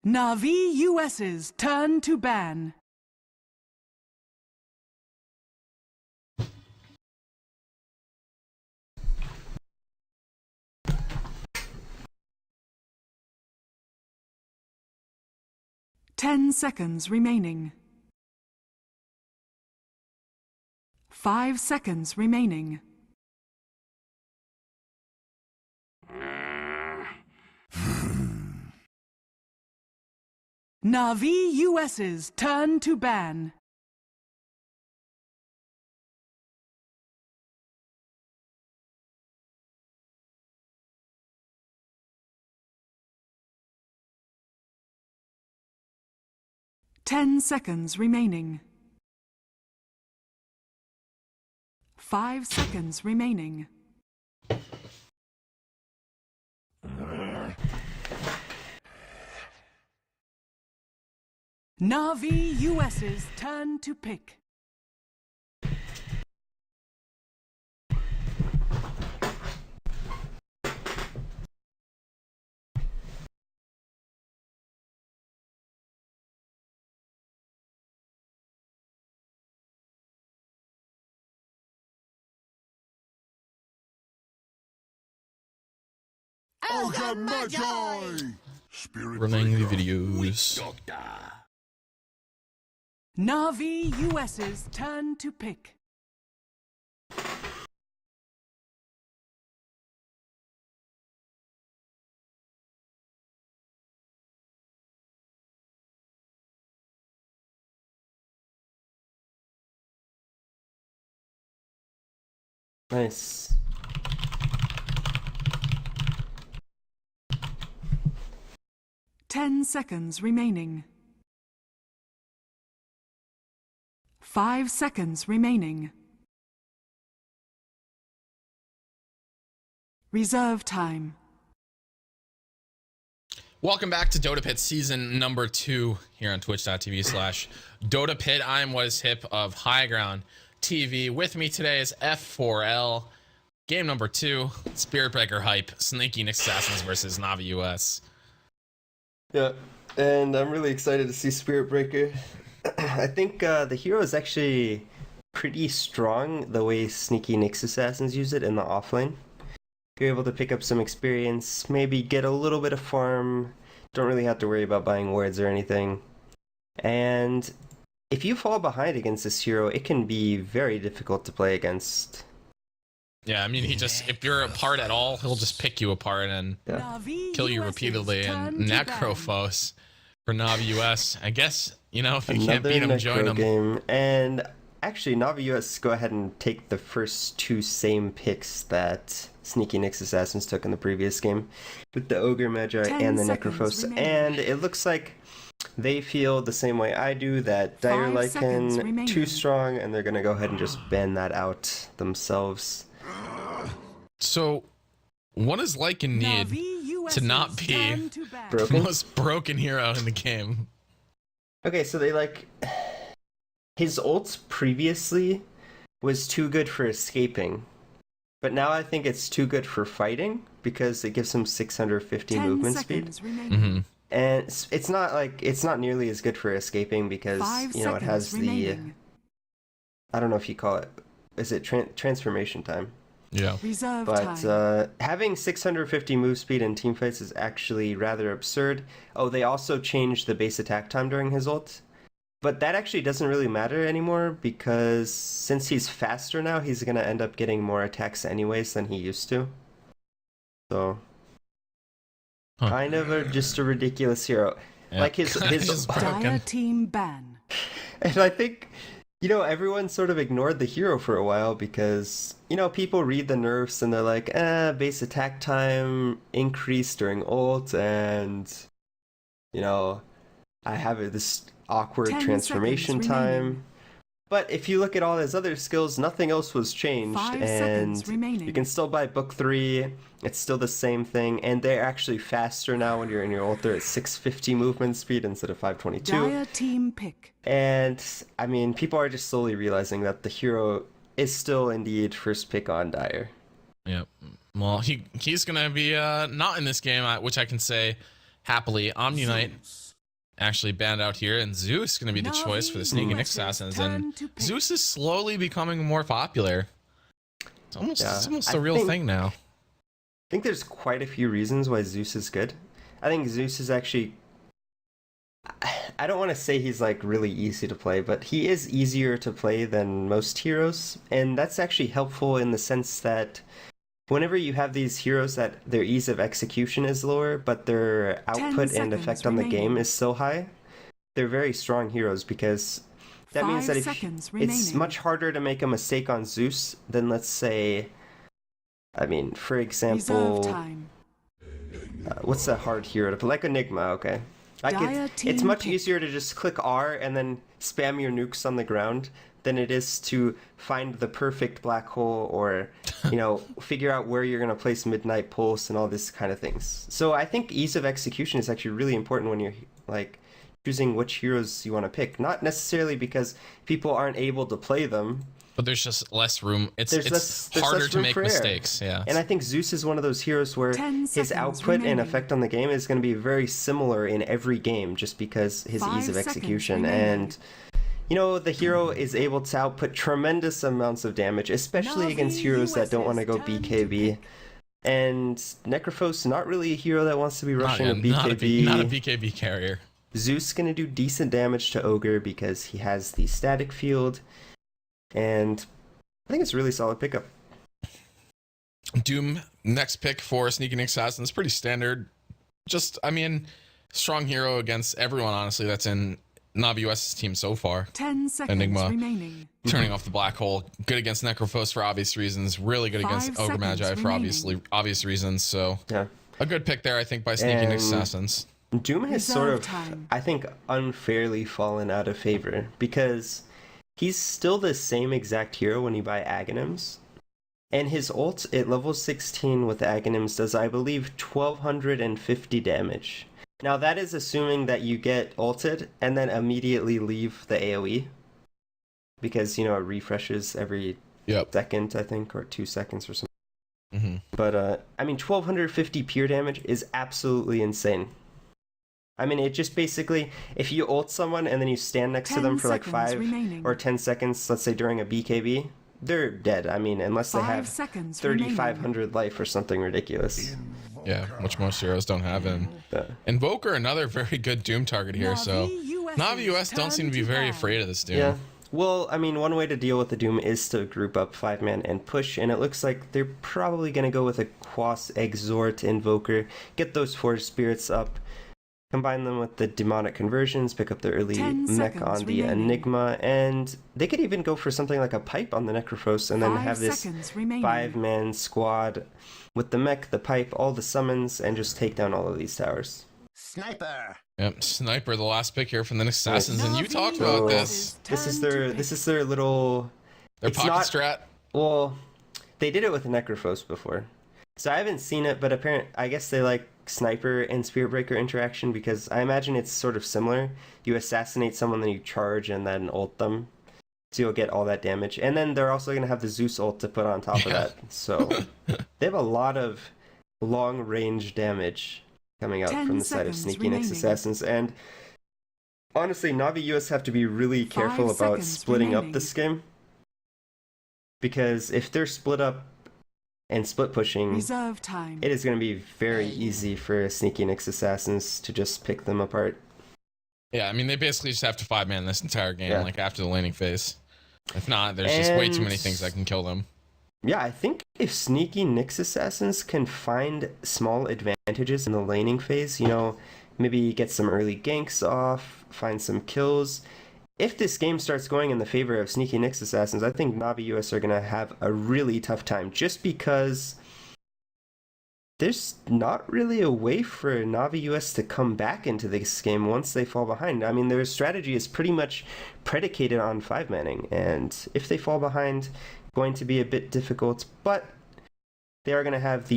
NaVi US's turn to ban. Ten seconds remaining. 5 seconds remaining. NaVi US's turn to ban. Ten seconds remaining. 5 seconds remaining. NaVi US's turn to pick. Running the videos. NaVi US's turn to pick. Nice. Ten seconds remaining. 5 seconds remaining. Reserve time. Welcome back to Dota Pit season number 2 here on twitch.tv/Dota Pit. I am What Is Hip of High Ground TV. With me today is F4L. Game number 2, Spirit Breaker Hype, Sneaky Nick Assassins versus NaVi US. Yeah, and I'm really excited to see Spirit Breaker. I think the hero is actually pretty strong the way Sneaky Nyx Assassins use it in the offlane. You're able to pick up some experience, maybe get a little bit of farm, don't really have to worry about buying wards or anything. And if you fall behind against this hero, it can be very difficult to play against. Yeah, I mean, if you're apart at all, he'll just pick you apart and kill you repeatedly. And Necrophos for NaVi US. I guess, you know, if you can't beat him, join him. Game. And actually, NaVi US go ahead and take the first 2 same picks that Sneaky Nyx Assassins took in the previous game, with the Ogre Magi and the Necrophos. And it looks like they feel the same way I do, that Dire Lycan too strong, and they're going to go ahead and just ban that out themselves. So, what does Lycan need to not be the most broken hero in the game? Okay, so they his ult previously was too good for escaping, but now I think it's too good for fighting because it gives him 650 movement speed. Mm-hmm. And it's not nearly as good for escaping because it has the I don't know if you call it, is it transformation time? Yeah. But having 650 move speed in teamfights is actually rather absurd. Oh, they also changed the base attack time during his ult. But that actually doesn't really matter anymore because since he's faster now, he's going to end up getting more attacks anyways than he used to. So, kind of just a ridiculous hero. Yeah. Like his Dire team ban. And I think, everyone sort of ignored the hero for a while because, people read the nerfs and they're like, base attack time increased during ult, and, I have this awkward transformation time. But if you look at all his other skills, nothing else was changed, and you can still buy Book 3, it's still the same thing, and they're actually faster now when you're in your ult. They're at 650 movement speed instead of 522. Dire team pick. And, I mean, people are just slowly realizing that the hero is still indeed first pick on Dire. Yep. Well, he's going to be not in this game, which I can say happily. Omni Knight actually banned out here, and Zeus going to be the choice for the Sneaky Nyx Assassins. And Zeus is slowly becoming more popular. It's almost a real thing now. I think there's quite a few reasons why Zeus is good. I think Zeus is actually... I don't want to say he's like really easy to play, but he is easier to play than most heroes. And that's actually helpful in the sense that whenever you have these heroes that their ease of execution is lower, but their output and effect on the game is so high, they're very strong heroes, because that means that it's much harder to make a mistake on Zeus than, let's say, I mean, for example, what's a hard hero to play? Like Enigma, okay. It's much easier to just click R and then spam your nukes on the ground than it is to find the perfect black hole, or, you know, figure out where you're going to place Midnight Pulse and all this kind of things. So I think ease of execution is actually really important when you're like choosing which heroes you want to pick. Not necessarily because people aren't able to play them, but there's just less room. It's harder to make mistakes. Yeah. And I think Zeus is one of those heroes where his output and effect on the game is going to be very similar in every game, just because his ease of execution. And, you know, the hero is able to output tremendous amounts of damage, especially against heroes that don't want to go BKB. And Necrophos, not really a hero that wants to be rushing a BKB. Not a BKB carrier. Zeus is going to do decent damage to Ogre because he has the static field. And I think it's a really solid pickup. Doom, next pick for Sneaky Nyx Assassins, pretty standard. Just, I mean, strong hero against everyone, honestly, that's in NaVi US's team so far. 10 seconds Enigma, remaining. turning off the black hole. Good against Necrophos for obvious reasons. Really good against Ogre Magi for obvious reasons. So, yeah, a good pick there, I think, by Sneaky Nyx Assassins. Doom has sort of, I think, unfairly fallen out of favor, because he's still the same exact hero when you buy Aghanims. And his ult at level 16 with Aghanims does, I believe, 1250 damage. Now that is assuming that you get ulted and then immediately leave the AoE. Because, you know, it refreshes every second, I think, or 2 seconds or something. Mm-hmm. But, I mean, 1250 pure damage is absolutely insane. I mean, it just basically, if you ult someone and then you stand next to them for like 5 or 10 seconds, let's say during a BKB, they're dead. I mean, unless they have 3,500 life or something ridiculous. Yeah, which most heroes don't have. And Invoker, another very good Doom target here. So NaVi US don't seem to be very afraid of this Doom. Yeah. Well, I mean, one way to deal with the Doom is to group up 5-man and push, and it looks like they're probably going to go with a Quas Exhort Invoker, get those 4 spirits up, combine them with the demonic conversions, pick up the early mech on the Enigma, and they could even go for something like a pipe on the Necrophos, and then have this 5-man squad with the mech, the pipe, all the summons, and just take down all of these towers. Sniper. Yep, Sniper, the last pick here from the Nyx Assassins, and you talked about this. This is their little... Their pocket strat? Well, they did it with Necrophos before. So I haven't seen it, but I guess they like Sniper and Spirit Breaker interaction, because I imagine it's sort of similar. You assassinate someone, then you charge and then ult them, so you'll get all that damage. And then they're also going to have the Zeus ult to put on top of that. So they have a lot of long-range damage coming out from the side of Sneaky Nyx Assassins. And honestly, NaVi US have to be really careful about splitting up this game, because if they're split up and split pushing, it is going to be very easy for Sneaky Nyx Assassins to just pick them apart. Yeah, I mean, they basically just have to 5-man this entire game, like after the laning phase. If not, there's just way too many things that can kill them. Yeah, I think if Sneaky Nyx Assassins can find small advantages in the laning phase, you know, maybe get some early ganks off, find some kills. If this game starts going in the favor of Sneaky Nyx Assassins, I think NaVi US are going to have a really tough time, just because there's not really a way for NaVi US to come back into this game once they fall behind. I mean, their strategy is pretty much predicated on 5-manning, and if they fall behind, going to be a bit difficult, but they are going to have the